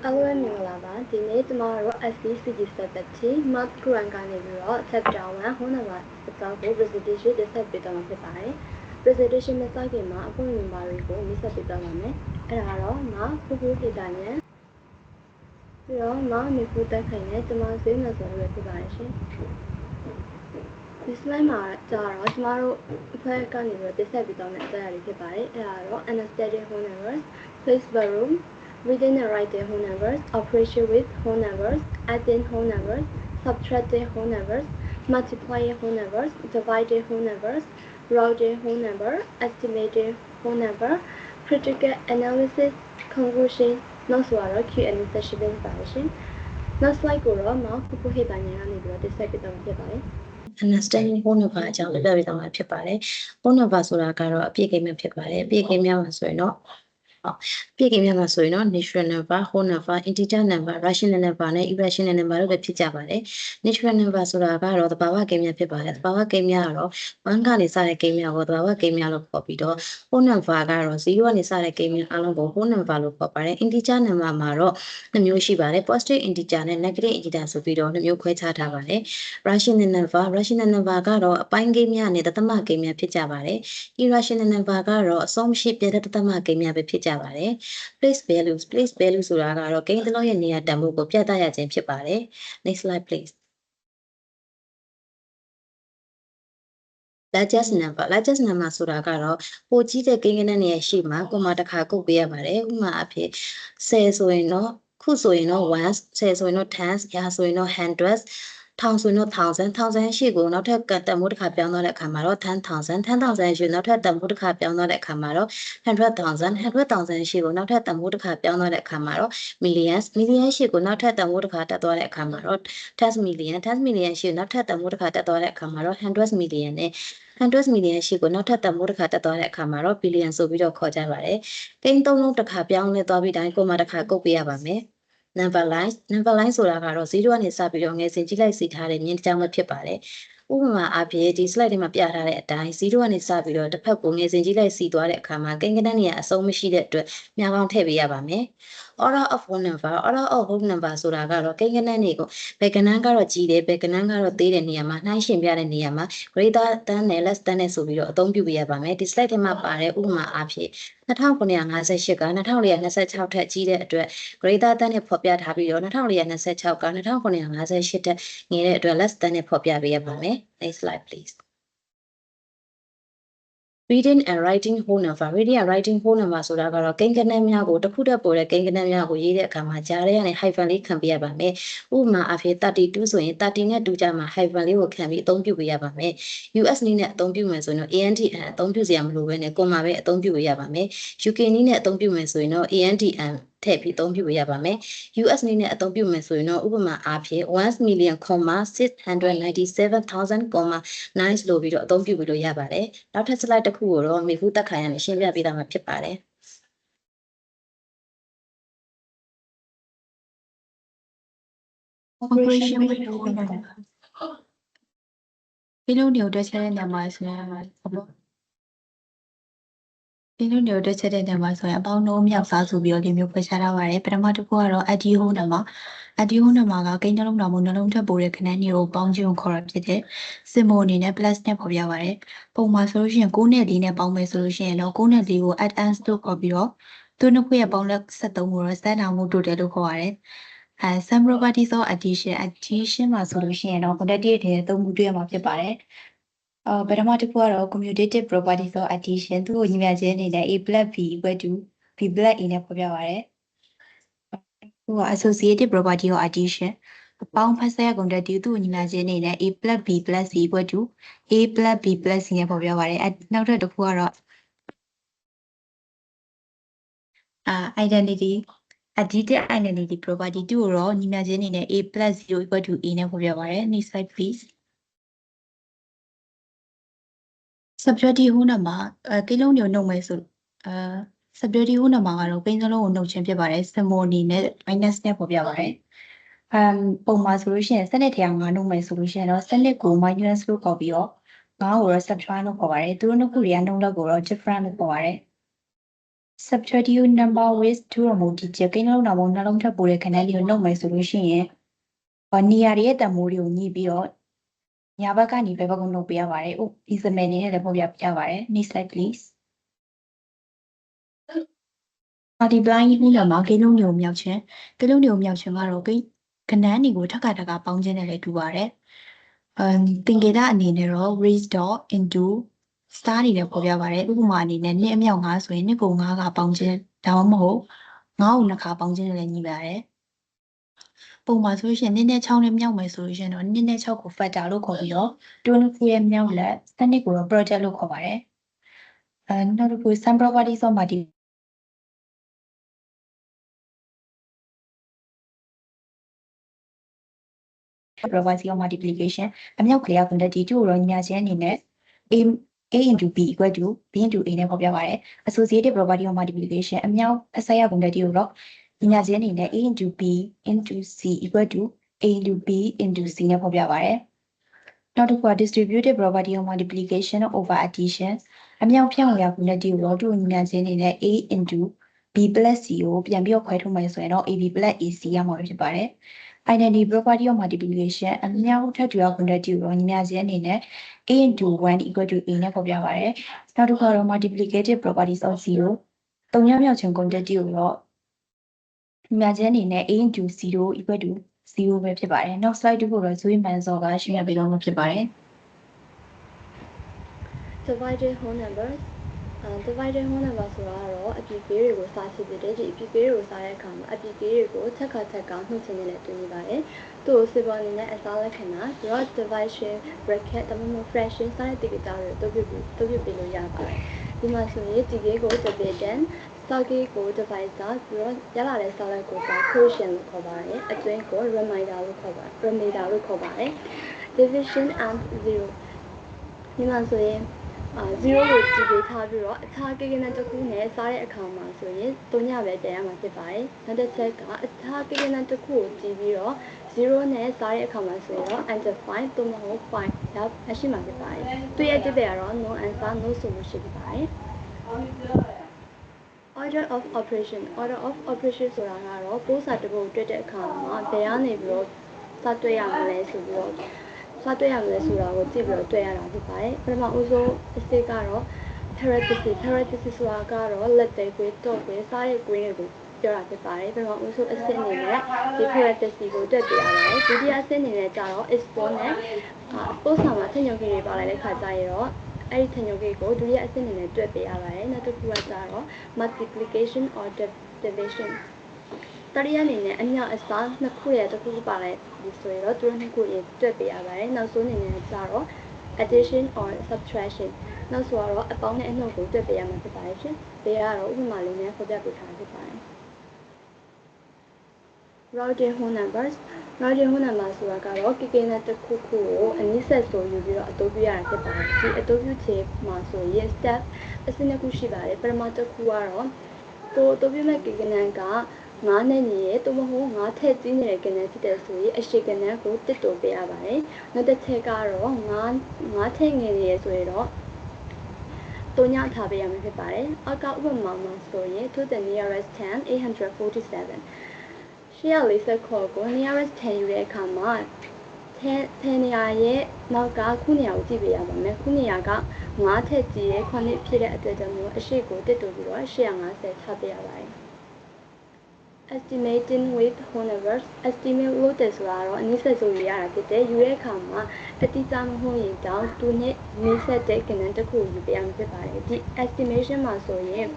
Hello မင်္ဂလာပါဒီနေ့ကျမတို့ SCCG Strategy Math Quran ကနေပြီးတော့ Chapter 1 Whole Number အကြောင်းကို presentation တင်ဆက်ပေးသွားမှာဖြစ်ပါတယ် presentation နဲ့စတင်မှာအဖို့ဝင်ပါတွေကိုမိတ်ဆက်ပေးသွားပါမယ်အဲ့ဒါကတော့မဖူဖူခေတာနဲ့ပြီးတော့မမေဖူတက်ခိုင်နဲ့ကျမဆွေးနွေးဆိုရဖြစ်ပါတယ်ရှင်ဒီ slide မှာကျတော့ကျမတို့အဖွဲ့ကနေပြီးတော့တင်ဆက်ပေးသွားမယ့်အကြောင်းအရာတွေဖြစ်ပါတယ်အဲ့ဒါကတော့ anesthetic whole numbers place barum reading and writing whole numbers, operation with whole numbers, adding whole numbers, subtracting whole numbers, multiplying whole numbers, dividing whole numbers, rounding whole number, estimating whole number, critical analysis, conclusion, နောက်ဆိုတော့ Q&A session ပဲပါရှင်။ Next slide ကိုတော့မဖူဖူဟေတာညာကနေပြီးတော့တင်ဆက်ပေးသွားမှာဖြစ်ပါတယ်။ understanding whole number အကြောင်းပြောပြသွားမှာဖြစ်ပါတယ်။ whole number ဆိုတာကတော့အပြည့်ကိန်းပဲဖြစ်ပါတယ်။အပြည့်ကိန်းများမှာဆိုရင်တော့ပြည့်ကိန်းများမှာဆိုရင်တော့ natural number, whole number, integer number, rational number နဲ့ irrational number တို့ပဲဖြစ်ကြပါတယ်။ natural number ဆိုတာကတော့သဘာဝကိန်းများဖြစ်ပါတယ်။သဘာဝကိန်းများကတော့1ကနေစတဲ့ကိန်းများကိုသဘာဝကိန်းများလို့ခေါ်ပြီးတော့ whole number ကတော့0ကနေစတဲ့ကိန်းများအလုံးကို whole number လို့ခေါ်ပါတယ်။ integer number မှာတော့2မျိုးရှိပါတယ်။ positive integer နဲ့ negative integer ဆိုပြီးတော့2မျိုးခွဲခြားထားပါတယ်။ rational number ကတော့အပိုင်းကိန်းများနဲ့တသမကိန်းများဖြစ်ကြပါတယ်။ irrational number ကတော့အဆုံးမရှိပြတဲ့တသမကိန်းများပဲဖြစ်ကြပါတယ် place value ဆိုတာကတော့ကိန်းတစ်လုံးရဲ့နေရာတန်ဖိုးကိုပြသရခြင်းဖြစ်ပါတယ် next slide please largest number ဆိုတာကတော့ပိုကြီးတဲ့ကိန်းဂဏန်းရဲ့ရှေ့မှာကွန်မာတစ်ခါကုတ်ပေးရပါတယ်ဥပမာအဖြစ်10ဆိုရင်တော့ခုဆိုရင်တော့1 10ဆိုရင်တော့10ရာဆိုရင်တော့100ထောင်ဆိုရင်တော့1000ရှိကိုနောက်ထပ်တန်ဖိုးတစ်ခါပြောင်းသွားတဲ့အခါမှာတော့10,000ရှိနောက်ထပ်တန်ဖိုးတစ်ခါပြောင်းသွားတဲ့အခါမှာတော့100,000ရှိကိုနောက်ထပ်တန်ဖိုးတစ်ခါပြောင်းသွားတဲ့အခါမှာတော့ million ရှိကိုနောက်ထပ်တန်ဖိုးတစ်ခါတက်သွားတဲ့အခါမှာတော့10 million ရှိနောက်ထပ်တန်ဖိုးတစ်ခါတက်သွားတဲ့အခါမှာတော့100 million နဲ့100 million ရှိကိုနောက်ထပ်တန်ဖိုးတစ်ခါတက်သွားတဲ့အခါမှာတော့ billion ဆိုပြီးတော့ခေါ်ကြပါတယ်ကိန်းသုံးလုံးတစ်ခါပြောင်းလဲသွားပြီးတိုင်းကိုမှတစ်ခါကုတ်ပေးရပါမယ် number line ဆိုတာကတော့0ကနေစပြီးတော့ငယ်စဉ်ကြည့်လိုက်စီထားတဲ့မြင်းတစ်ကြောင်းပဲဖြစ်ပါတယ်ဥပမာအဖြစ်ဒီ slide ထဲမှာပြထားတဲ့အတိုင်း0ကနေစပြီးတော့တစ်ဖက်ကိုငယ်စဉ်ကြည့်လိုက်စီသွားတဲ့အခါမှာကိန်းဂဏန်းတွေကအဆုံးမရှိတဲ့အတွက်မြားကောင်းထည့်ပေးရပါမယ် order of whole number ဆိုတာကတော့ကိန်းဂဏန်းတွေကိုဘယ်ကဏန်းကတော့ကြီးတယ်ဘယ်ကဏန်းကတော့သေးတဲ့နေရာမှာနှိုင်းယှဉ်ပြတဲ့နေရာမှာ greater than နဲ့ less than နဲ့ဆိုပြီးတော့အသုံးပြုပေးရပါမယ်ဒီ slide ထဲမှာပါတဲ့ဥပမာအဖြစ်2958က2426ထက်ကြီးတဲ့အတွက် greater than နဲ့ဖော်ပြထားပြီးတော့2426က2958ထက်ငယ်တဲ့အတွက် less than နဲ့ဖော်ပြပေးရပါမယ် next slide please reading and writing whole number reading and writing whole number ဆိုတာကတော့ကိန်းဂဏန်းများကိုတစ်ခုတည်းပေါ်တဲ့ကိန်းဂဏန်းများကိုရေးတဲ့အခါမှာကြားထဲကနေ hyphen လေးခံပေးရပါမယ်ဥပမာအဖြစ်32ဆိုရင်30နဲ့2ကြားမှာ hyphen လေးကိုခံပြီးအသုံးပြုပေးရပါမယ် US နည်းနဲ့အသုံးပြုမယ်ဆိုရင်တော့ ANDN အသုံးပြုစရာမလိုဘဲနဲ့ comma ပဲအသုံးပြုပေးရပါမယ် UK နည်းနဲ့အသုံးပြုမယ်ဆိုရင်တော့ ANDN ထည့်ပြီးအသုံးပြုပေးရပါမယ် US နည်းနဲ့အသုံးပြုမယ်ဆိုရင်တော့ဥပမာအဖြစ်1,697,000,900လို့ပြီးတော့အသုံးပြုပြီးလို့ရပါတယ်နောက်ထပ် slide တစ်ခုကိုတော့မေဖူးတက်ခိုင်ရမယ်ရှင်းပြပေးတာမှာဖြစ်ပါတယ် operation with whole number ဒီလိုမျိုးတွက်ချက်တဲ့နေရာမှာဆိုရင်ဒီလိုမျိုးတွက်ချက်တဲ့နေရာမှာဆိုရင်အပေါင်းနှုန်းမြောက်စားဆိုပြီးတော့ဒီမျိုးဖွဲ့ခြားထားပါတယ်ပထမတစ်ခုကတော့ add whole number ကကိန်းနှလုံးတော်မှုနှလုံးထပ်ပို့တဲ့ခဏန်းတွေကိုပေါင်းခြင်းကိုခေါ်တာဖြစ်တဲ့စင်မိုအနေနဲ့ plus နဲ့ဖော်ပြပါတယ်ပုံမှာဆိုလို့ရှိရင်9နဲ့4နဲ့ပေါင်းမယ်ဆိုလို့ရှိရင်တော့9နဲ့4ကို add ends လို့ခေါ်ပြီးတော့သူနှစ်ခုရဲ့ပေါင်းလက်73ကိုတော့ set down မှုတိုတယ်လို့ခေါ်ပါတယ်some properties of addition မှာဆိုလို့ရှိရင်တော့ quantitative တွေသုံးမှုတွေ့ရမှာဖြစ်ပါတယ်ပထမတစ်ခုကတော့ commutative properties of addition သူ့ကိုညီမျှခြင်းအနေနဲ့ a plus b equal to b plus a နဲ့ဖော်ပြပါတယ်သူက associative property of addition အပေါင်းဖက်ဆက် quantitative သူ့ကိုညီမျှခြင်းအနေနဲ့ a plus b plus c equal to a plus b plus c နဲ့ဖော်ပြပါတယ်နောက်ထပ်တစ်ခုကတော့identity additive identity property 2ကိုတော့ညီမျှခြင်းအနေနဲ့ a plus 0 equal to a နဲ့ဖော်ပြပါတယ် next slide please subtractive whole number ကိန်းလုံးကိုနှုတ်မယ်ဆိုsubtractive whole number ကတော့ကိန်းစလုံးကိုနှုတ်ခြင်းဖြစ်ပါတယ် symbol အနေနဲ့ minus နဲ့ဖော်ပြပါတယ်ပုံမှာဆိုလို့ရှိရင်စနစ်ထဲက9နှုတ်မယ်ဆိုလို့ရှိရင်တော့စနစ်ကို minus လို့ခေါ်ပြီးတော့9ကိုတော့ subtract လို့ခေါ်ပါတယ်သူတို့နှစ်ခုတွေကနှုတ်လက်ကိုတော့ different လို့ခေါ်ပါတယ် subtractive number with 2 or more digit ကိန်းလုံးတော်မုံနှလုံးထပ်ပိုတဲ့ခဏလေးကိုနှုတ်မယ်ဆိုလို့ရှိရင်နေရာရဲ့တန်ဖိုးတွေကိုညှိပြီးတော့ညာဘက်ကနေဘယ်ဘက်ကိုနှုတ်ပေးရပါတယ်။ဒီစမယ်နေနဲ့လည်းပုံပြပြပါတယ်။ Next slide please. multiplying မှုနဲ့မှာကိန်းလုံးတွေကိုမြောက်ခြင်းကတော့ကိန်းခဏန်းတွေကိုထပ်ခါပေါင်းခြင်းနဲ့လည်းတူပါတယ်။သင်္ကေတအနေနဲ့တော့ raised dot into star တွေနဲ့ပေါ်ပြပါတယ်။ဥပမာအနေနဲ့2အမြောက်5ဆိုရင်2ကို5ကပေါင်းခြင်းဒါမှမဟုတ်9ကို2ခါပေါင်းခြင်းနဲ့လည်းညီပါတယ်။ပုံမှာဆိုရှင်2နဲ့6နဲ့မြောက်မယ်ဆိုရင်တော့2နဲ့6ကို factor လို့ခေါ်ပြီးတော့2ရဲ့မြောက်လက်စနစ်ကိုတော့ project လို့ခေါ်ပါတယ်။နောက်တစ်ခု some properties of multiplication property of multiplication အမြောက်ကလေးက quantity 2ကိုတော့ညာချင်းအနေနဲ့ a into b equal to b into a နဲ့ဖော်ပြပါတယ် associative property of multiplication အမြောက်အဆက်ရ quantity ကိုတော့ညာချင်းအနေနဲ့ a into b into c equal to a into b into c နဲ့ဖော်ပြပါတယ်နောက်တစ်ခုက distributive property of multiplication over addition အမြောက်ဖြန့်ဝေရ quantity ကိုတော့သူ့ညာချင်းအနေနဲ့ a into b plus c ကိုပြန်ပြီးတော့ခွဲထုတ်မယ်ဆိုရင်တော့ ab plus ac ရမှာဖြစ်ပါတယ် identity property of multiplication အမြောက်ထပ်တူရ quantity ကိုညီမျှခြင်းအနေနဲ့ a into 1 equal to a နဲ့ဖော်ပြပါတယ်။နောက်တစ်ခုကတော့ multiplicative properties of 0 3မြောက်ခြင်း quantity ကိုတော့ညီမျှခြင်းအနေနဲ့ a into 0 equal to 0ပဲဖြစ်ပါတယ်။နောက် slide တစ်ခုတော့ Zoe Manzo ကရှင်းပြပေးတော့မှာဖြစ်ပါတယ်။ divided whole numbers divided whole number ဆိုတာကတော့အပြည့်ပေးတွေကိုစားစီဖြစ်တယ်ဒီအပြည့်ပေးတွေကိုစားတဲ့အခါမှာအပြည့်ပေးတွေကိုထပ်ခါနှုတ်ခြင်းနဲ့လည်းတူနေပါတယ်သူ့ကိုစစ်ပေါ်အနေနဲ့အစားလက်ခံတာပြီးတော့ division bracket ဒါမှမဟုတ် fraction စတဲ့တိကျတွေကိုတုံ့ပြလို့ရပါတယ်ဒီမှာဆိုရင်ဒီကေကို dividend စာကေကို divisor ပြီးတော့ရလာတဲ့စာလက်ကို quotient လို့ခေါ်ပါတယ်အတွင်းကို remainder လို့ခေါ်ပါတယ် division and 0ဒီမှာဆိုရင်0ကိုကြည့်ပေးထားပြီးတော့အခြားကိန်းဂဏန်းတစ်ခုနဲ့စားတဲ့အခါမှာဆိုရင်3ညပဲပြန်ရမှာဖြစ်ပါတယ်။နောက်တစ်ချက်ကအအခြားကိန်းဂဏန်းတစ်ခုကိုကြည့်ပြီးတော့0နဲ့စားတဲ့အခါမှာဆိုရင်တော့ answer 5သို့မဟုတ် 5ရရှိမှာဖြစ်ပါတယ်။သူရဲ့အဓိပ္ပာယ်ကတော့ no answer no solution ဖြစ်ပါတယ်။ order of operation ဆိုတာကတော့ပိုးစာတစ်ပုဒ်တွေ့တဲ့အခါမှာဘယ်ကနေပြီးတော့စတွေ့ရမလဲဆိုပြီးတော့စားတွေ့ရမလဲဆိုတာကိုကြည့်ပြီးတော့တွေ့ရတာဖြစ်ပါတယ်ပထမဦးဆုံးအစစ်ကတော့ parenthesis ဆိုတာကတော့လက်သေးကွေးတော့ကွေးစားတဲ့ကွေးတွေကိုပြောတာဖြစ်ပါတယ်ပထမဦးဆုံးအစစ်အနေနဲ့ဒီ parenthesis ကိုတွေ့ပြရပါတယ်ဒုတိယအစစ်အနေနဲ့ကျတော့ is for နဲ့ပို့ဆောင်မှာထညုံကြီးတွေပါလာတဲ့ခါကျရင်တော့အဲ့ဒီထညုံကြီးကိုဒုတိယအစစ်အနေနဲ့တွေ့ပြရပါတယ်နောက်တစ်ခုကကျတော့ multiplication or division တတိယအနေနဲ့အမြောက်အစားနှစ်ခုရဲ့တစ်ခုပါလိုက်ဒီဆိုရင်တော့သူတို့နှစ်ခုရင်တွေ့ပြရပါတယ်နောက်ဆုံးအနေနဲ့ကျတော့ addition or subtraction နောက်ဆိုတော့အပေါင်းနဲ့အနှုတ်ကိုတွေ့ပြရမှာဖြစ်ပါတယ်ရှင်ဒီကတော့ဥပမာလေးနဲ့ဖော်ပြပေးထားဖြစ်ပါတယ် routing whole numbers ဆိုတာကတော့ကိကိနဲ့တစ်ခုခုကိုအနည်းဆက်ဆိုယူပြီးတော့အသုံးပြုရတာဖြစ်ပါတယ်ဒီအသုံးပြုခြင်းမှာဆိုရင် step အစနှစ်ခုရှိပါတယ်ပထမတစ်ခုကတော့ကိုအသုံးပြုမဲ့ကိကနန်းက9နဲ့ညီရဲ့သို့မဟုတ်9ထက်ကြီးနေတဲ့ကဏ္ဍဖြစ်တဲ့ဆိုရင်အရှိကဏ္ဍကိုတစ်တိုပေးရပါတယ်။နောက်တစ်ချက်ကတော့9ထက်ငယ်နေရဆိုရင်တော့တုံညထားပေးရမှာဖြစ်ပါတယ်။အောက်ကဥပမာမှာဆိုရင် to the nearest 10 847 840ခေါ်ကို nearest 10ယူတဲ့အခါမှာ10နေရာရဲ့နောက်ကခုနေရာကိုကြည့်ပေးရပါမယ်။ခုနေရာက9ထက်ကြီးရဲ့9ဖြစ်တဲ့အတွက်ကြောင့်မို့အရှိကိုတစ်တိုပြီးတော့850ထားပေးရပါတယ်။ estimating with whole numbers estimate လို့တဲ့ဆိုတာတော့အနည်းဆက်ဆိုရရတာဖြစ်တယ်ယူတဲ့အခါမှာအတိအကျမဟုတ်ရင်တောင်သူနဲ့နီးစပ်တဲ့ကဏ္ဍတစ်ခုယူပေးရမှာဖြစ်ပါတယ်ဒီ estimation မှာဆိုရင်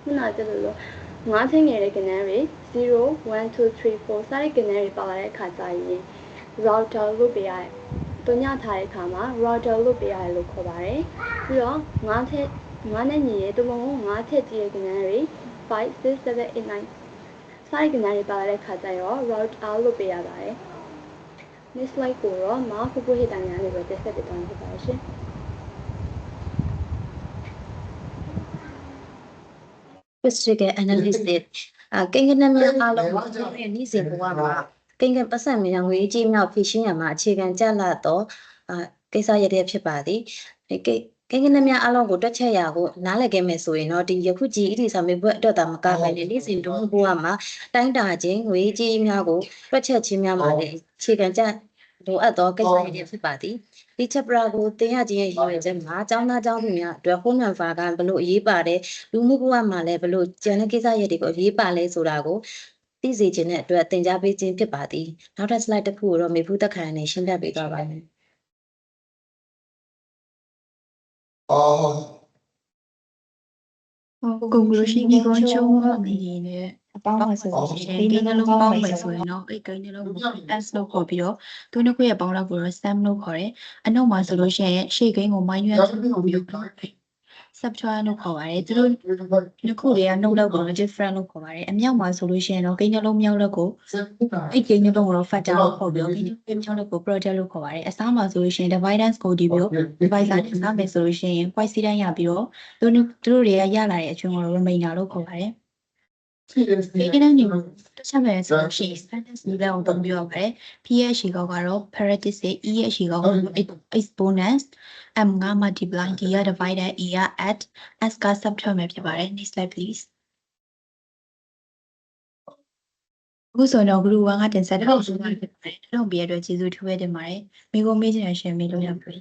ခုနကလို့9ထည့်ငယ်တဲ့ကဏ္ဍတွေ0 1 2 3 4စတဲ့ကဏ္ဍတွေပါလာတဲ့အခါကျရင် router လို့ပေးရတယ်တုံညထားတဲ့အခါမှာ router လို့ပေးရတယ်လို့ခေါ်ပါတယ်ပြီးတော့9နဲ့ညီရဲ့သို့မဟုတ်9ထည့်ကြည့်တဲ့ကဏ္ဍတွေ5 6 7 8 9ဆိုင်ကနားရပါတဲ့ခါကျရော route out လို့ပေးရပါတယ်။ next slide ကိုတော့မဖူဖူဟိတန်များလေးပဲတက်ဆက်ပြသွားမှာဖြစ်ပါရှင်။ Statistical analysis ကိန်းဂဏန်းများအားလုံးကိုကျွန်တော်ရဲ့နေ့စဉ်ဘဝမှာကိန်းဂဏန်းပတ်စံများငွေကြီးမြောက်ဖြည့်ရှင်းရမှာအခြေခံကြလာတော့ကိစ္စရတဲ့ဖြစ်ပါသည်ကိ ကိန်းကနည်းများအလုံးကိုတွက်ချက်ရကိုနားလည်ခဲ့မယ်ဆိုရင်တော့ဒီယခုကြည်ဣတိစာမေးပွဲအတွက်သာမကပဲနေ့စဉ်ဒုဘဝမှာတိုင်းတာခြင်းငွေကြေးများကိုတွက်ချက်ခြင်းများမှာလည်းခြေခံကျလိုအပ်သောကိစ္စတွေဖြစ်ပါသည်ဒီချက်ပရာကိုတင်ရခြင်းရဲ့ရည်ရွယ်ချက်မှာကျောင်းသားကျောင်းသူများအတွက်ဟိုးနံဖာကဘလို့အရေးပါတယ်လူမှုဘဝမှာလည်းဘလို့ကျန်တဲ့ကိစ္စရပ်တွေကိုအရေးပါလဲဆိုတာကိုသိစေခြင်းတဲ့အတွက်သင်ကြားပေးခြင်းဖြစ်ပါသည်နောက်ထပ် slide တစ်ခုကိုတော့မေဖူးသက်ခံနေရှင်းပြပေးသွားပါမယ် conclusion ဒီကောချုံအနေနဲ့အပေါင်းပါဆိုလို့ရှိရင်ကိန်းနှလုံးပေါင်းမယ်ဆိုရင်တော့အဲ့ကိန်းနှလုံးကို S လို့ခေါ်ပြီးတော့သူနှစ်ခုရဲ့ပေါင်းလောက်ကိုတော့ sum လို့ခေါ်တယ်အနောက်မှာဆိုလို့ရှိရင်ရှေ့ကိန်းကို minus လို့ခေါ်ပြီးတော့ subtract လို့ခေါ်ပါတယ်သူတို့နှစ်ခုတွေကနှုတ်လောက်ကို different လို့ခေါ်ပါတယ်အမြောက်မှာဆိုလို့ရှိရင်တော့ကိန်းနှလုံးမြောက်လောက်ကိုအဲ့ကိန်းနှလုံးကိုတော့ factor လို့ခေါ်ပြီးတော့ကိန်းနှလုံးမြောက်လောက်ကို product လို့ခေါ်ပါတယ်အစားမှာဆိုလို့ရှိရင် dividance ကိုဒီပြီးတော့ divisor နဲ့စားမယ်ဆိုလို့ရှိရင် quite စီတိုင်းရပြီးတော့သူတို့တွေကရလာတဲ့အကျွန်းကို remainder လို့ခေါ်ပါတယ်ကိန်းနှလုံးညီကိုတစ်ချက်ပဲဆိုလို့ရှိရင် sentence နည်းလမ်းကိုသုံးပြရပါတယ် P ရဲ့အရှိကောက်ကတော့ parenthesis E ရဲ့အရှိကောက် exponent M က multiply D က divided E က add S က subtract ပဲဖြစ်ပါတယ် next slide please အခုဆိုတော့ group 1ကတင်ဆက်တဲ့ပုံစံမျိုးဖြစ်ပါတယ်။လုံးပြရတဲ့ကျေးဇူးထူးပဲတင်ပါတယ်။မိကိုမေးချင်တဲ့ရှင်မေးလို့ရပြီ